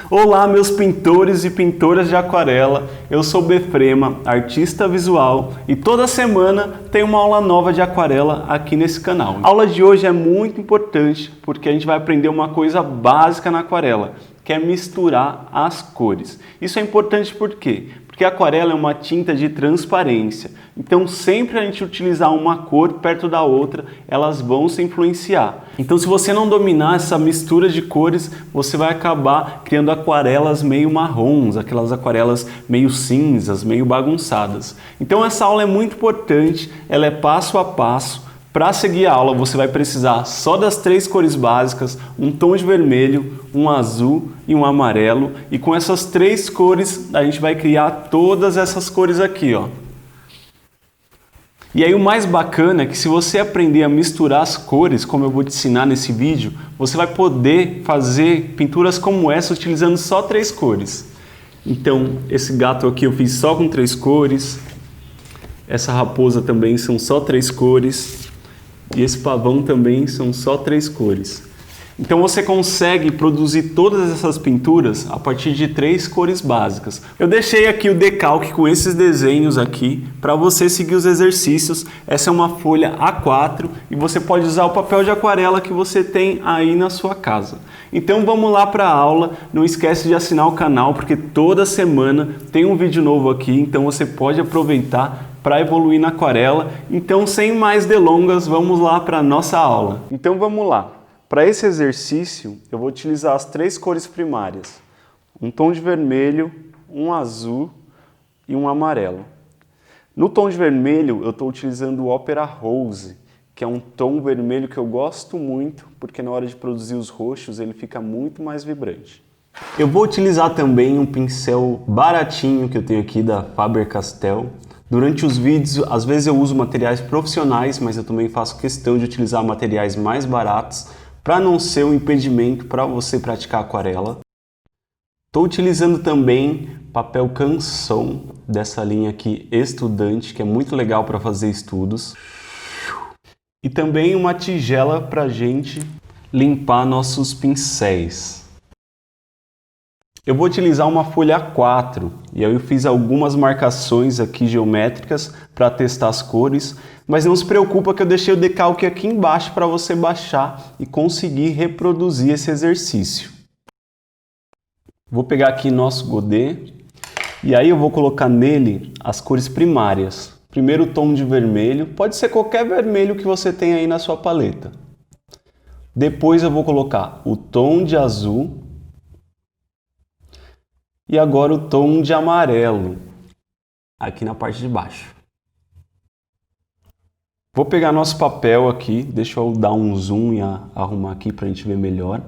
Olá, meus pintores e pintoras de aquarela, eu sou Befrema, artista visual, e toda semana tem uma aula nova de aquarela aqui nesse canal. A aula de hoje é muito importante porque a gente vai aprender uma coisa básica na aquarela, que é misturar as cores. Isso é importante por quê? Porque a aquarela é uma tinta de transparência, então sempre a gente utilizar uma cor perto da outra, elas vão se influenciar. Então se você não dominar essa mistura de cores, você vai acabar criando aquarelas meio marrons, aquelas aquarelas meio cinzas, meio bagunçadas. Então essa aula é muito importante, ela é passo a passo. Para seguir a aula, você vai precisar só das 3 cores básicas, um tom de vermelho, um azul e um amarelo. E com essas 3 cores, a gente vai criar todas essas cores aqui, ó. E aí o mais bacana é que se você aprender a misturar as cores, como eu vou te ensinar nesse vídeo, você vai poder fazer pinturas como essa utilizando só 3 cores. Então, esse gato aqui eu fiz só com 3 cores. Essa raposa também são só 3 cores. E esse pavão também são só 3 cores. Então você consegue produzir todas essas pinturas a partir de 3 cores básicas. Eu deixei aqui o decalque com esses desenhos aqui para você seguir os exercícios. Essa é uma folha A4 e você pode usar o papel de aquarela que você tem aí na sua casa. Então vamos lá para a aula. Não esquece de assinar o canal porque toda semana tem um vídeo novo aqui, então você pode aproveitar para evoluir na aquarela. Então, sem mais delongas, vamos lá para a nossa aula. Então, vamos lá. Para esse exercício, eu vou utilizar as 3 cores primárias. Um tom de vermelho, um azul e um amarelo. No tom de vermelho, eu estou utilizando o Opera Rose, que é um tom vermelho que eu gosto muito, porque na hora de produzir os roxos, ele fica muito mais vibrante. Eu vou utilizar também um pincel baratinho que eu tenho aqui da Faber-Castell. Durante os vídeos, às vezes eu uso materiais profissionais, mas eu também faço questão de utilizar materiais mais baratos para não ser um impedimento para você praticar aquarela. Estou utilizando também papel canson dessa linha aqui estudante, que é muito legal para fazer estudos. E também uma tigela para a gente limpar nossos pincéis. Eu vou utilizar uma folha A4 e aí eu fiz algumas marcações aqui geométricas para testar as cores, mas não se preocupa que eu deixei o decalque aqui embaixo para você baixar e conseguir reproduzir esse exercício. Vou pegar aqui nosso godê e aí eu vou colocar nele as cores primárias. Primeiro o tom de vermelho, pode ser qualquer vermelho que você tenha aí na sua paleta. Depois eu vou colocar o tom de azul. E agora o tom de amarelo, aqui na parte de baixo. Vou pegar nosso papel aqui, deixa eu dar um zoom e arrumar aqui para a gente ver melhor.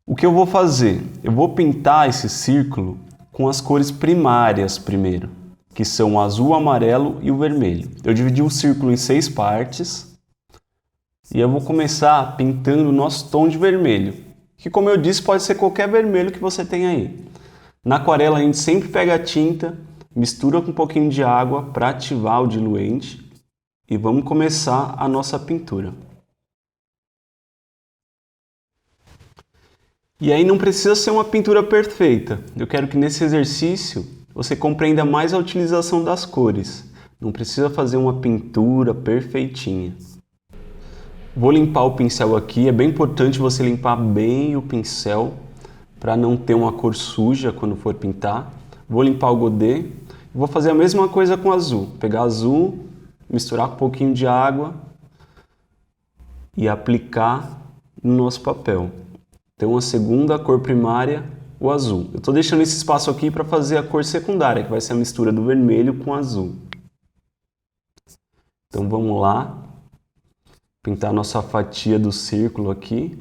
O que eu vou fazer? Eu vou pintar esse círculo com as cores primárias primeiro, que são o azul, o amarelo e o vermelho. Eu dividi o círculo em 6 partes e eu vou começar pintando o nosso tom de vermelho. Que, como eu disse, pode ser qualquer vermelho que você tem aí. Na aquarela a gente sempre pega a tinta, mistura com um pouquinho de água para ativar o diluente e vamos começar a nossa pintura. E aí não precisa ser uma pintura perfeita. Eu quero que nesse exercício você compreenda mais a utilização das cores. Não precisa fazer uma pintura perfeitinha. Vou limpar o pincel aqui, é bem importante você limpar bem o pincel para não ter uma cor suja quando for pintar. Vou limpar o godê, vou fazer a mesma coisa com azul. Pegar azul, misturar com um pouquinho de água e aplicar no nosso papel. Então a segunda cor primária, o azul. Eu estou deixando esse espaço aqui para fazer a cor secundária, que vai ser a mistura do vermelho com azul. Então vamos lá. Pintar a nossa fatia do círculo aqui.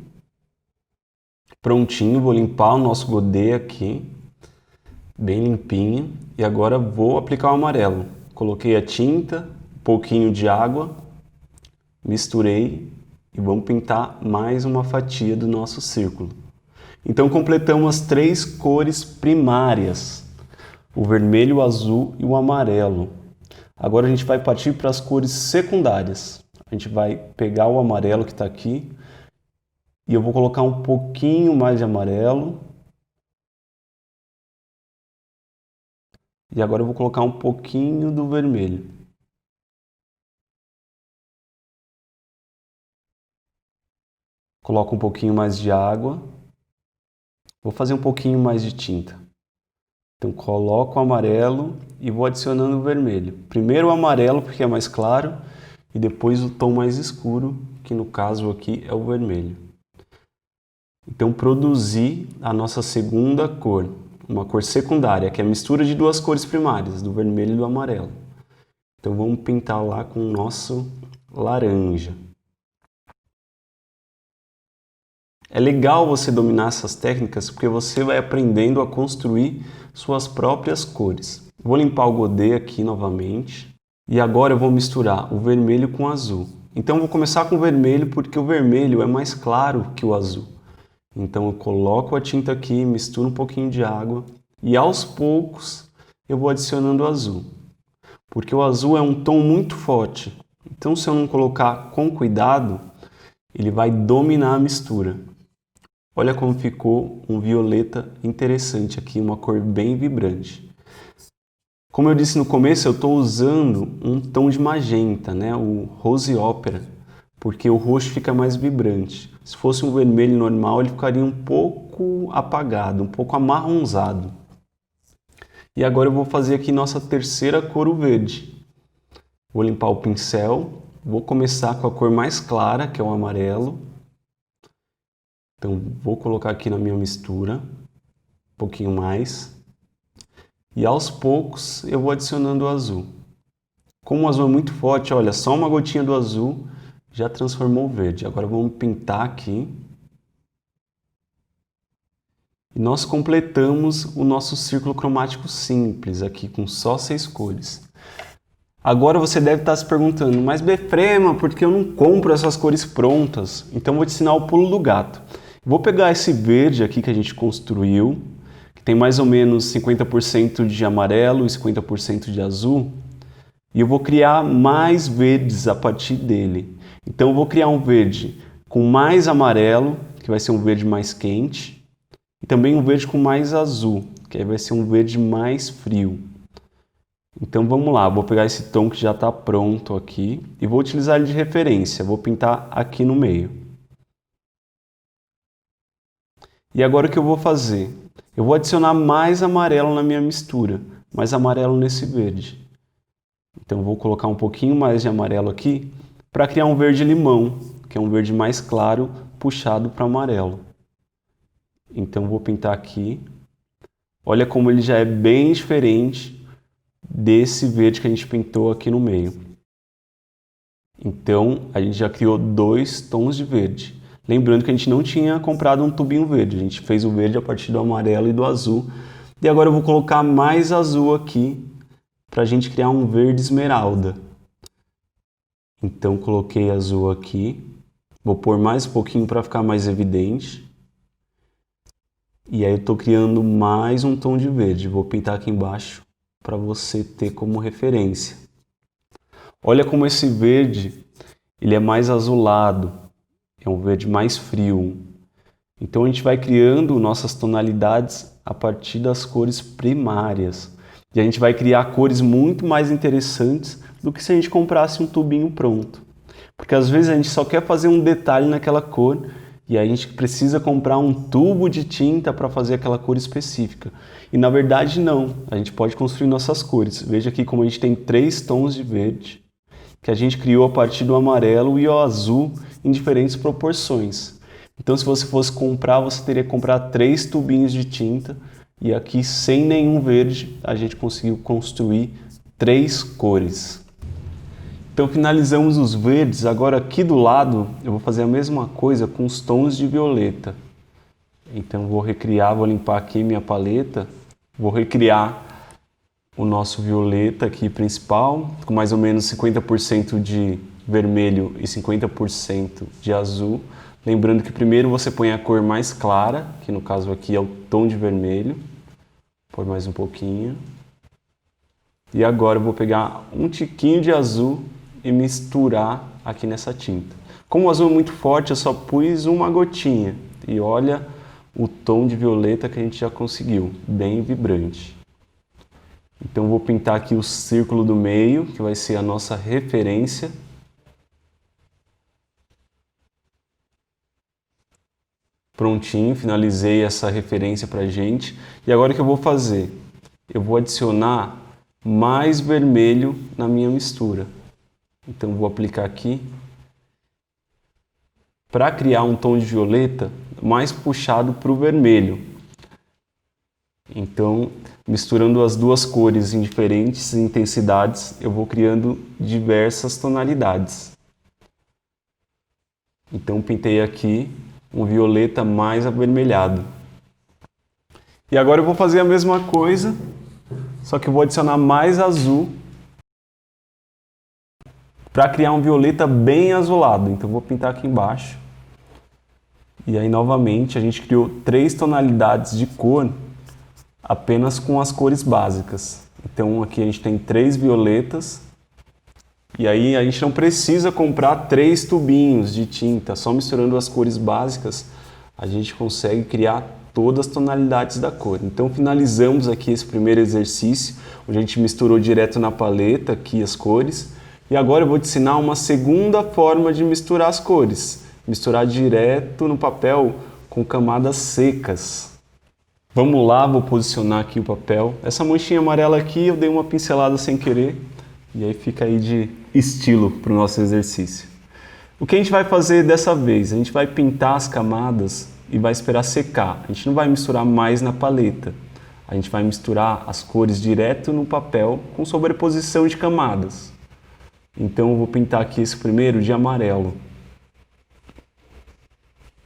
Prontinho, vou limpar o nosso godê aqui. Bem limpinho. E agora vou aplicar o amarelo. Coloquei a tinta, um pouquinho de água, misturei e vamos pintar mais uma fatia do nosso círculo. Então completamos as 3 cores primárias. O vermelho, o azul e o amarelo. Agora a gente vai partir para as cores secundárias. A gente vai pegar o amarelo que está aqui E eu vou colocar um pouquinho mais de amarelo. E agora eu vou colocar um pouquinho do vermelho. Coloco um pouquinho mais de água. Vou fazer um pouquinho mais de tinta. Então coloco o amarelo e vou adicionando o vermelho. Primeiro o amarelo porque é mais claro e depois o tom mais escuro, que no caso aqui é o vermelho. Então produzi a nossa segunda cor, uma cor secundária, que é a mistura de duas cores primárias, do vermelho e do amarelo. Então vamos pintar lá com o nosso laranja. É legal você dominar essas técnicas porque você vai aprendendo a construir suas próprias cores. Vou limpar o godê aqui novamente e agora eu vou misturar o vermelho com o azul. Então eu vou começar com o vermelho porque o vermelho é mais claro que o azul. Então eu coloco a tinta aqui, misturo um pouquinho de água e aos poucos eu vou adicionando o azul. Porque o azul é um tom muito forte. Então se eu não colocar com cuidado, ele vai dominar a mistura. Olha como ficou um violeta interessante aqui, uma cor bem vibrante. Como eu disse no começo, eu estou usando um tom de magenta, né? O Rose Opera, porque o roxo fica mais vibrante. Se fosse um vermelho normal, ele ficaria um pouco apagado, um pouco amarronzado. E agora eu vou fazer aqui nossa terceira cor, o verde. Vou limpar o pincel, vou começar com a cor mais clara, que é o amarelo. Então vou colocar aqui na minha mistura, um pouquinho mais. E aos poucos eu vou adicionando o azul. Como o azul é muito forte, olha, só uma gotinha do azul já transformou o verde. Agora vamos pintar aqui. E nós completamos o nosso círculo cromático simples aqui com só 6 cores. Agora você deve estar se perguntando, mas Befrema, por que eu não compro essas cores prontas? Então vou te ensinar o pulo do gato. Vou pegar esse verde aqui que a gente construiu, que tem mais ou menos 50% de amarelo e 50% de azul, e eu vou criar mais verdes a partir dele. Então eu vou criar um verde com mais amarelo, que vai ser um verde mais quente, e também um verde com mais azul, que aí vai ser um verde mais frio. Então vamos lá, vou pegar esse tom que já está pronto aqui e vou utilizar ele de referência, vou pintar aqui no meio. E agora o que eu vou fazer? Eu vou adicionar mais amarelo na minha mistura, mais amarelo nesse verde. Então eu vou colocar um pouquinho mais de amarelo aqui para criar um verde limão, que é um verde mais claro, puxado para amarelo. Então eu vou pintar aqui. Olha como ele já é bem diferente desse verde que a gente pintou aqui no meio. Então a gente já criou 2 tons de verde. Lembrando que a gente não tinha comprado um tubinho verde, a gente fez o verde a partir do amarelo e do azul. E agora eu vou colocar mais azul aqui para a gente criar um verde esmeralda. Então coloquei azul aqui, vou pôr mais um pouquinho para ficar mais evidente. E aí eu estou criando mais um tom de verde, vou pintar aqui embaixo para você ter como referência. Olha como esse verde ele é mais azulado. É um verde mais frio. Então a gente vai criando nossas tonalidades a partir das cores primárias. E a gente vai criar cores muito mais interessantes do que se a gente comprasse um tubinho pronto. Porque às vezes a gente só quer fazer um detalhe naquela cor e aí a gente precisa comprar um tubo de tinta para fazer aquela cor específica. E na verdade não, a gente pode construir nossas cores. Veja aqui como a gente tem 3 tons de verde que a gente criou a partir do amarelo e o azul em diferentes proporções. Então se você fosse comprar, você teria que comprar 3 tubinhos de tinta e aqui sem nenhum verde a gente conseguiu construir 3 cores. Então finalizamos os verdes, agora aqui do lado eu vou fazer a mesma coisa com os tons de violeta. Então vou recriar, vou limpar aqui minha paleta, vou recriar o nosso violeta aqui principal, com mais ou menos 50% de vermelho e 50% de azul. Lembrando que primeiro você põe a cor mais clara, que no caso aqui é o tom de vermelho. Põe mais um pouquinho. E agora eu vou pegar um tiquinho de azul e misturar aqui nessa tinta. Como o azul é muito forte, eu só pus uma gotinha. E olha o tom de violeta que a gente já conseguiu, bem vibrante. Então vou pintar aqui o círculo do meio, que vai ser a nossa referência. Prontinho, finalizei essa referência pra gente. E agora o que eu vou fazer? Eu vou adicionar mais vermelho na minha mistura. Então vou aplicar aqui. Para criar um tom de violeta mais puxado para o vermelho. Então, misturando as duas cores em diferentes intensidades, eu vou criando diversas tonalidades. Então, pintei aqui um violeta mais avermelhado. E agora eu vou fazer a mesma coisa, só que eu vou adicionar mais azul para criar um violeta bem azulado. Então, vou pintar aqui embaixo. E aí, novamente, a gente criou 3 tonalidades de cor apenas com as cores básicas. Então, aqui a gente tem 3 violetas. E aí, a gente não precisa comprar 3 tubinhos de tinta. Só misturando as cores básicas, a gente consegue criar todas as tonalidades da cor. Então, finalizamos aqui esse primeiro exercício, onde a gente misturou direto na paleta aqui as cores. E agora eu vou te ensinar uma segunda forma de misturar as cores. Misturar direto no papel com camadas secas. Vamos lá, vou posicionar aqui o papel. Essa manchinha amarela aqui eu dei uma pincelada sem querer e aí fica aí de estilo para o nosso exercício. O que a gente vai fazer dessa vez? A gente vai pintar as camadas e vai esperar secar. A gente não vai misturar mais na paleta. A gente vai misturar as cores direto no papel com sobreposição de camadas. Então eu vou pintar aqui esse primeiro de amarelo.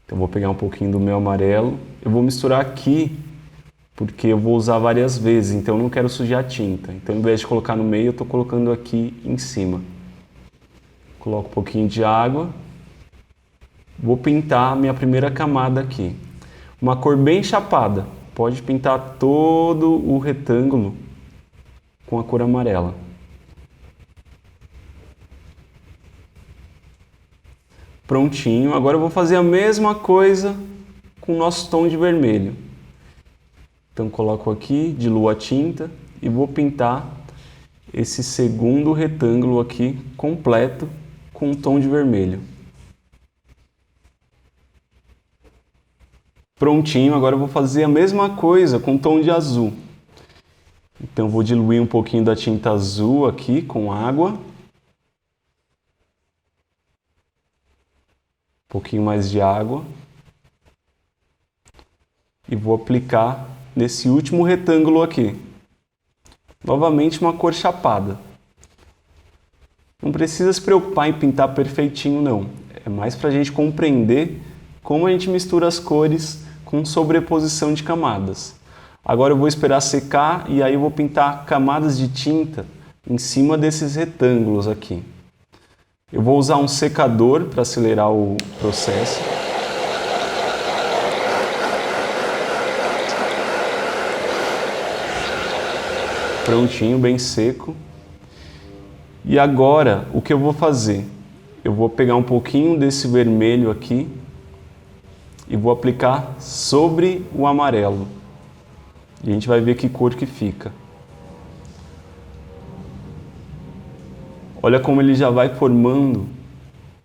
Então vou pegar um pouquinho do meu amarelo, eu vou misturar aqui, porque eu vou usar várias vezes, então eu não quero sujar a tinta. Então ao invés de colocar no meio, eu estou colocando aqui em cima. Coloco um pouquinho de água, vou pintar a minha primeira camada aqui. Uma cor bem chapada, pode pintar todo o retângulo com a cor amarela. Prontinho, agora eu vou fazer a mesma coisa com o nosso tom de vermelho. Então coloco aqui, diluo a tinta e vou pintar esse segundo retângulo aqui completo com um tom de vermelho. Prontinho, agora eu vou fazer a mesma coisa com tom de azul. Então vou diluir um pouquinho da tinta azul aqui com água. Um pouquinho mais de água. E vou aplicar nesse último retângulo aqui. Novamente uma cor chapada. Não precisa se preocupar em pintar perfeitinho não. É mais para a gente compreender como a gente mistura as cores com sobreposição de camadas. Agora eu vou esperar secar e aí eu vou pintar camadas de tinta em cima desses retângulos aqui. Eu vou usar um secador para acelerar o processo. Prontinho, bem seco. E agora, o que eu vou fazer? Eu vou pegar um pouquinho desse vermelho aqui e vou aplicar sobre o amarelo. E a gente vai ver que cor que fica. Olha como ele já vai formando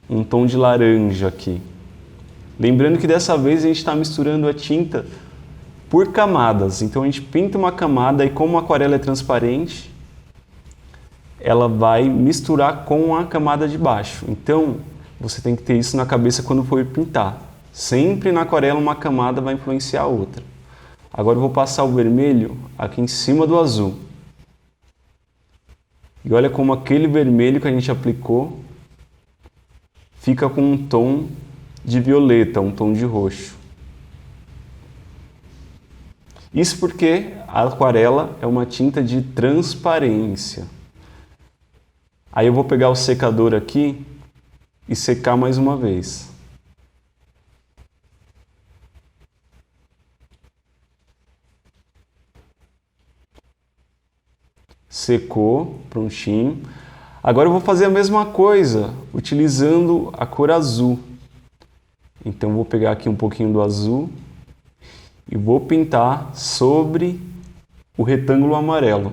um tom de laranja aqui. Lembrando que dessa vez a gente está misturando a tinta por camadas. Então a gente pinta uma camada e como a aquarela é transparente, ela vai misturar com a camada de baixo. Então você tem que ter isso na cabeça quando for pintar. Sempre na aquarela uma camada vai influenciar a outra. Agora eu vou passar o vermelho aqui em cima do azul. E olha como aquele vermelho que a gente aplicou fica com um tom de violeta, um tom de roxo. Isso porque a aquarela é uma tinta de transparência. Aí eu vou pegar o secador aqui e secar mais uma vez. Secou, prontinho. Agora eu vou fazer a mesma coisa, utilizando a cor azul. Então eu vou pegar aqui um pouquinho do azul e vou pintar sobre o retângulo amarelo.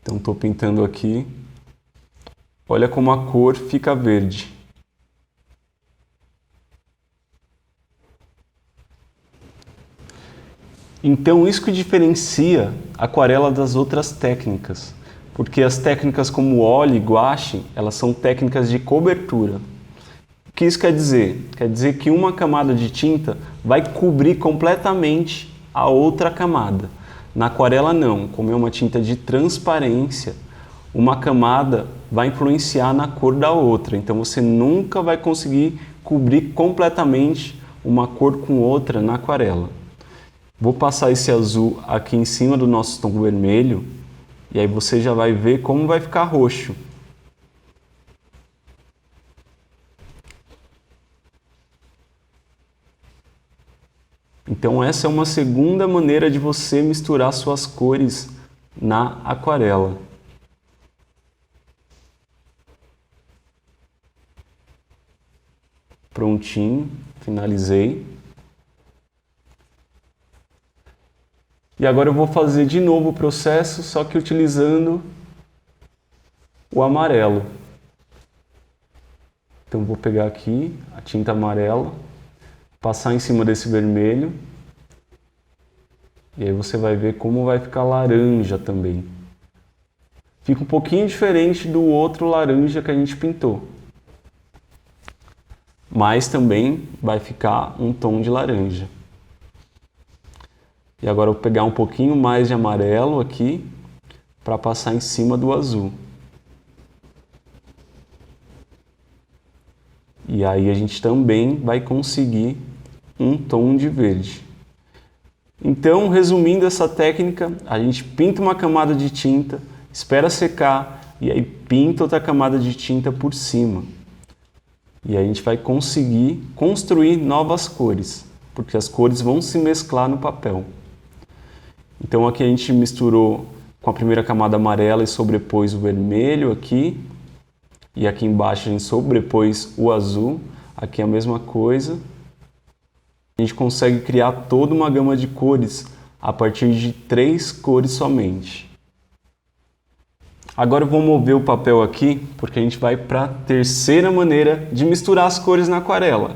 Então estou pintando aqui. Olha como a cor fica verde. Então isso que diferencia a aquarela das outras técnicas, porque as técnicas como óleo e guache, elas são técnicas de cobertura. O que isso quer dizer? Quer dizer que uma camada de tinta vai cobrir completamente a outra camada. Na aquarela não, como é uma tinta de transparência, uma camada vai influenciar na cor da outra, então você nunca vai conseguir cobrir completamente uma cor com outra na aquarela. Vou passar esse azul aqui em cima do nosso tom vermelho e aí você já vai ver como vai ficar roxo. Então essa é uma segunda maneira de você misturar suas cores na aquarela. Prontinho, finalizei. E agora eu vou fazer de novo o processo, só que utilizando o amarelo. Então vou pegar aqui a tinta amarela, passar em cima desse vermelho. E aí você vai ver como vai ficar laranja também. Fica um pouquinho diferente do outro laranja que a gente pintou. Mas também vai ficar um tom de laranja. E agora eu vou pegar um pouquinho mais de amarelo aqui para passar em cima do azul. E aí a gente também vai conseguir um tom de verde. Então, resumindo essa técnica, a gente pinta uma camada de tinta, espera secar e aí pinta outra camada de tinta por cima. E aí a gente vai conseguir construir novas cores, porque as cores vão se mesclar no papel. Então aqui a gente misturou com a primeira camada amarela e sobrepôs o vermelho aqui. E aqui embaixo a gente sobrepôs o azul. Aqui a mesma coisa. A gente consegue criar toda uma gama de cores a partir de 3 cores somente. Agora eu vou mover o papel aqui, porque a gente vai para a terceira maneira de misturar as cores na aquarela.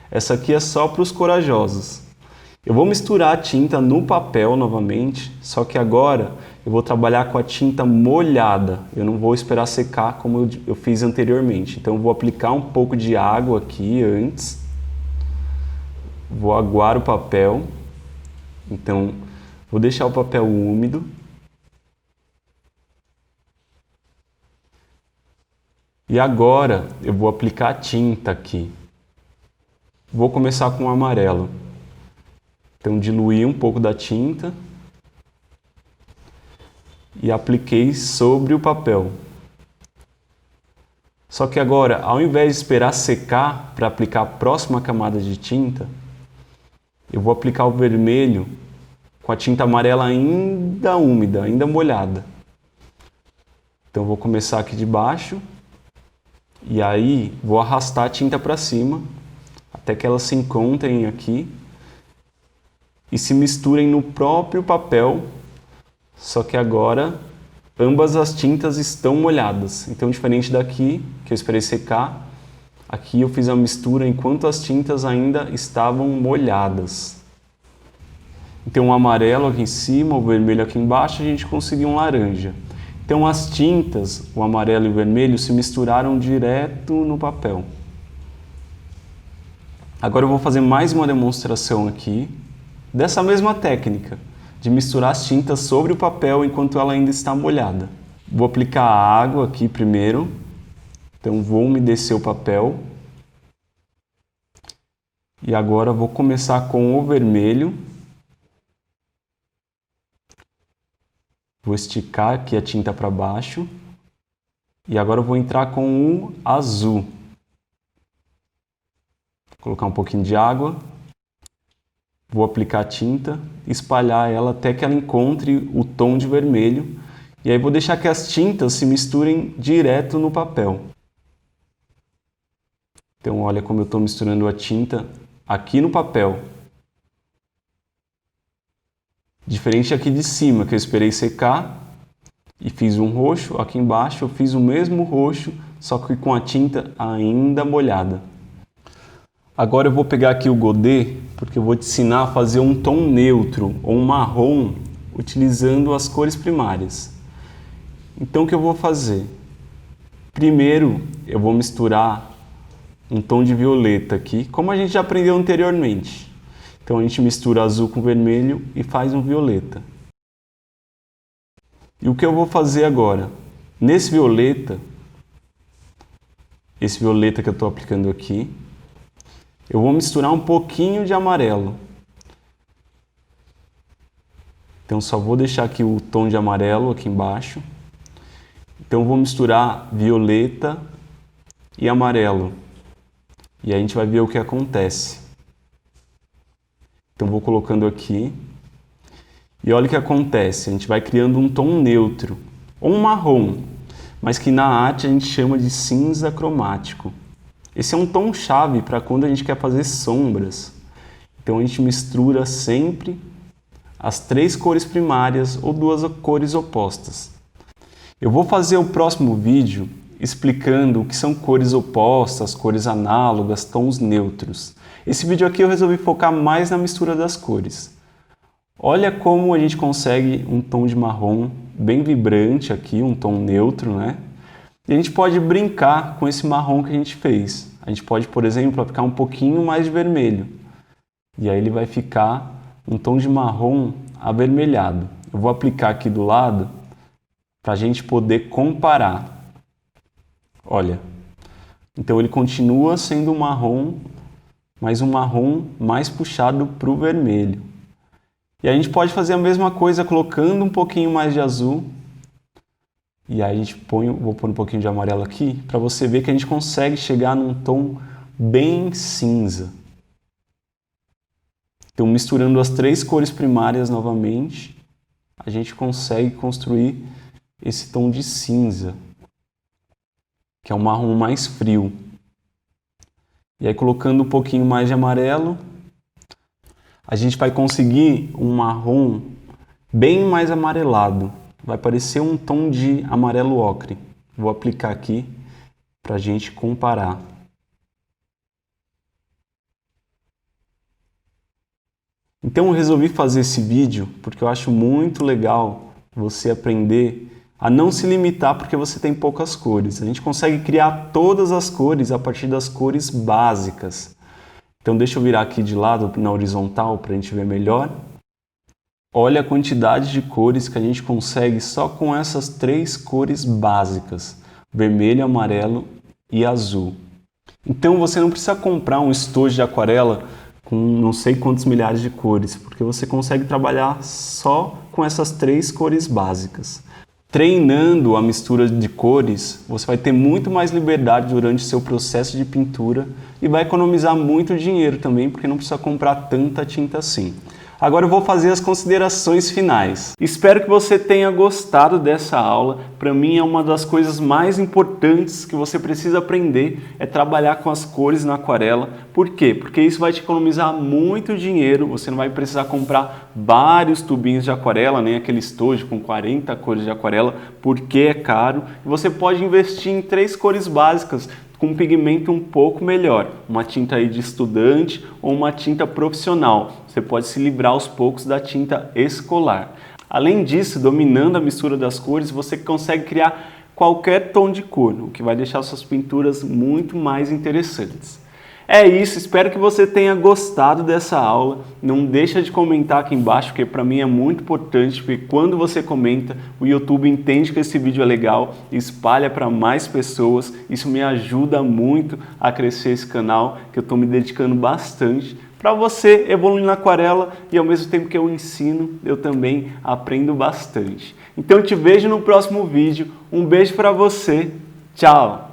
Essa aqui é só para os corajosos. Eu vou misturar a tinta no papel novamente, só que agora eu vou trabalhar com a tinta molhada. Eu não vou esperar secar como eu fiz anteriormente. Então eu vou aplicar um pouco de água aqui antes. Vou aguar o papel. Então vou deixar o papel úmido. E agora eu vou aplicar a tinta aqui. Vou começar com o amarelo. Então diluí um pouco da tinta e apliquei sobre o papel. Só que agora, ao invés de esperar secar para aplicar a próxima camada de tinta, eu vou aplicar o vermelho com a tinta amarela ainda úmida, ainda molhada. Então vou começar aqui de baixo e aí vou arrastar a tinta para cima até que elas se encontrem aqui e se misturem no próprio papel, só que agora ambas as tintas estão molhadas. Então, diferente daqui, que eu esperei secar, aqui eu fiz a mistura enquanto as tintas ainda estavam molhadas. Então, o amarelo aqui em cima, o vermelho aqui embaixo, a gente conseguiu um laranja. Então, as tintas, o amarelo e o vermelho, se misturaram direto no papel. Agora eu vou fazer mais uma demonstração aqui, dessa mesma técnica, de misturar as tintas sobre o papel enquanto ela ainda está molhada. Vou aplicar a água aqui primeiro, então vou umedecer o papel. E agora vou começar com o vermelho. Vou esticar aqui a tinta para baixo. E agora eu vou entrar com o azul. Vou colocar um pouquinho de água. Vou aplicar a tinta, espalhar ela até que ela encontre o tom de vermelho E aí vou deixar que as tintas se misturem direto no papel. Então olha como eu estou misturando a tinta aqui no papel. Diferente aqui de cima, que eu esperei secar e fiz um roxo. Aqui embaixo eu fiz o mesmo roxo, só que com a tinta ainda molhada. Agora eu vou pegar aqui o godê, porque eu vou te ensinar a fazer um tom neutro ou um marrom utilizando as cores primárias. Então o que eu vou fazer? Primeiro eu vou misturar um tom de violeta aqui, como a gente já aprendeu anteriormente. Então a gente mistura azul com vermelho e faz um violeta. E o que eu vou fazer agora? Nesse violeta, esse violeta que eu estou aplicando aqui, eu vou misturar um pouquinho de amarelo. Então só vou deixar aqui o tom de amarelo aqui embaixo. Então eu vou misturar violeta e amarelo. E aí a gente vai ver o que acontece. Então vou colocando aqui. E olha o que acontece. A gente vai criando um tom neutro, ou um marrom, mas que na arte a gente chama de cinza cromático. Esse é um tom chave para quando a gente quer fazer sombras. Então a gente mistura sempre as três cores primárias ou duas cores opostas. Eu vou fazer o próximo vídeo explicando o que são cores opostas, cores análogas, tons neutros. Esse vídeo aqui eu resolvi focar mais na mistura das cores. Olha como a gente consegue um tom de marrom bem vibrante aqui, um tom neutro, né? E a gente pode brincar com esse marrom que a gente fez. A gente pode, por exemplo, aplicar um pouquinho mais de vermelho. E aí ele vai ficar um tom de marrom avermelhado. Eu vou aplicar aqui do lado para a gente poder comparar. Olha, então ele continua sendo um marrom, mas um marrom mais puxado para o vermelho. E a gente pode fazer a mesma coisa colocando um pouquinho mais de azul. E aí a gente vou pôr um pouquinho de amarelo aqui, para você ver que a gente consegue chegar num tom bem cinza. Então, misturando as três cores primárias novamente, a gente consegue construir esse tom de cinza, que é um marrom mais frio. E aí, colocando um pouquinho mais de amarelo, a gente vai conseguir um marrom bem mais amarelado. Vai parecer um tom de amarelo ocre. Vou aplicar aqui para a gente comparar. Então eu resolvi fazer esse vídeo porque eu acho muito legal você aprender a não se limitar porque você tem poucas cores. A gente consegue criar todas as cores a partir das cores básicas. Então deixa eu virar aqui de lado na horizontal para a gente ver melhor. Olha a quantidade de cores que a gente consegue só com essas três cores básicas: vermelho, amarelo e azul. Então você não precisa comprar um estojo de aquarela com não sei quantos milhares de cores, porque você consegue trabalhar só com essas três cores básicas. Treinando a mistura de cores, você vai ter muito mais liberdade durante o seu processo de pintura e vai economizar muito dinheiro também, porque não precisa comprar tanta tinta assim. Agora eu vou fazer as considerações finais. Espero que você tenha gostado dessa aula. Para mim é uma das coisas mais importantes que você precisa aprender, é trabalhar com as cores na aquarela. Por quê? Porque isso vai te economizar muito dinheiro, você não vai precisar comprar vários tubinhos de aquarela, nem aquele estojo com 40 cores de aquarela, porque é caro. E você pode investir em três cores básicas, com um pigmento um pouco melhor, uma tinta aí de estudante ou uma tinta profissional. Você pode se livrar aos poucos da tinta escolar. Além disso, dominando a mistura das cores, você consegue criar qualquer tom de cor, o que vai deixar suas pinturas muito mais interessantes. É isso, espero que você tenha gostado dessa aula. Não deixa de comentar aqui embaixo, porque para mim é muito importante, porque quando você comenta, o YouTube entende que esse vídeo é legal e espalha para mais pessoas. Isso me ajuda muito a crescer esse canal, que eu estou me dedicando bastante para você evoluir na aquarela e ao mesmo tempo que eu ensino, eu também aprendo bastante. Então eu te vejo no próximo vídeo. Um beijo para você. Tchau!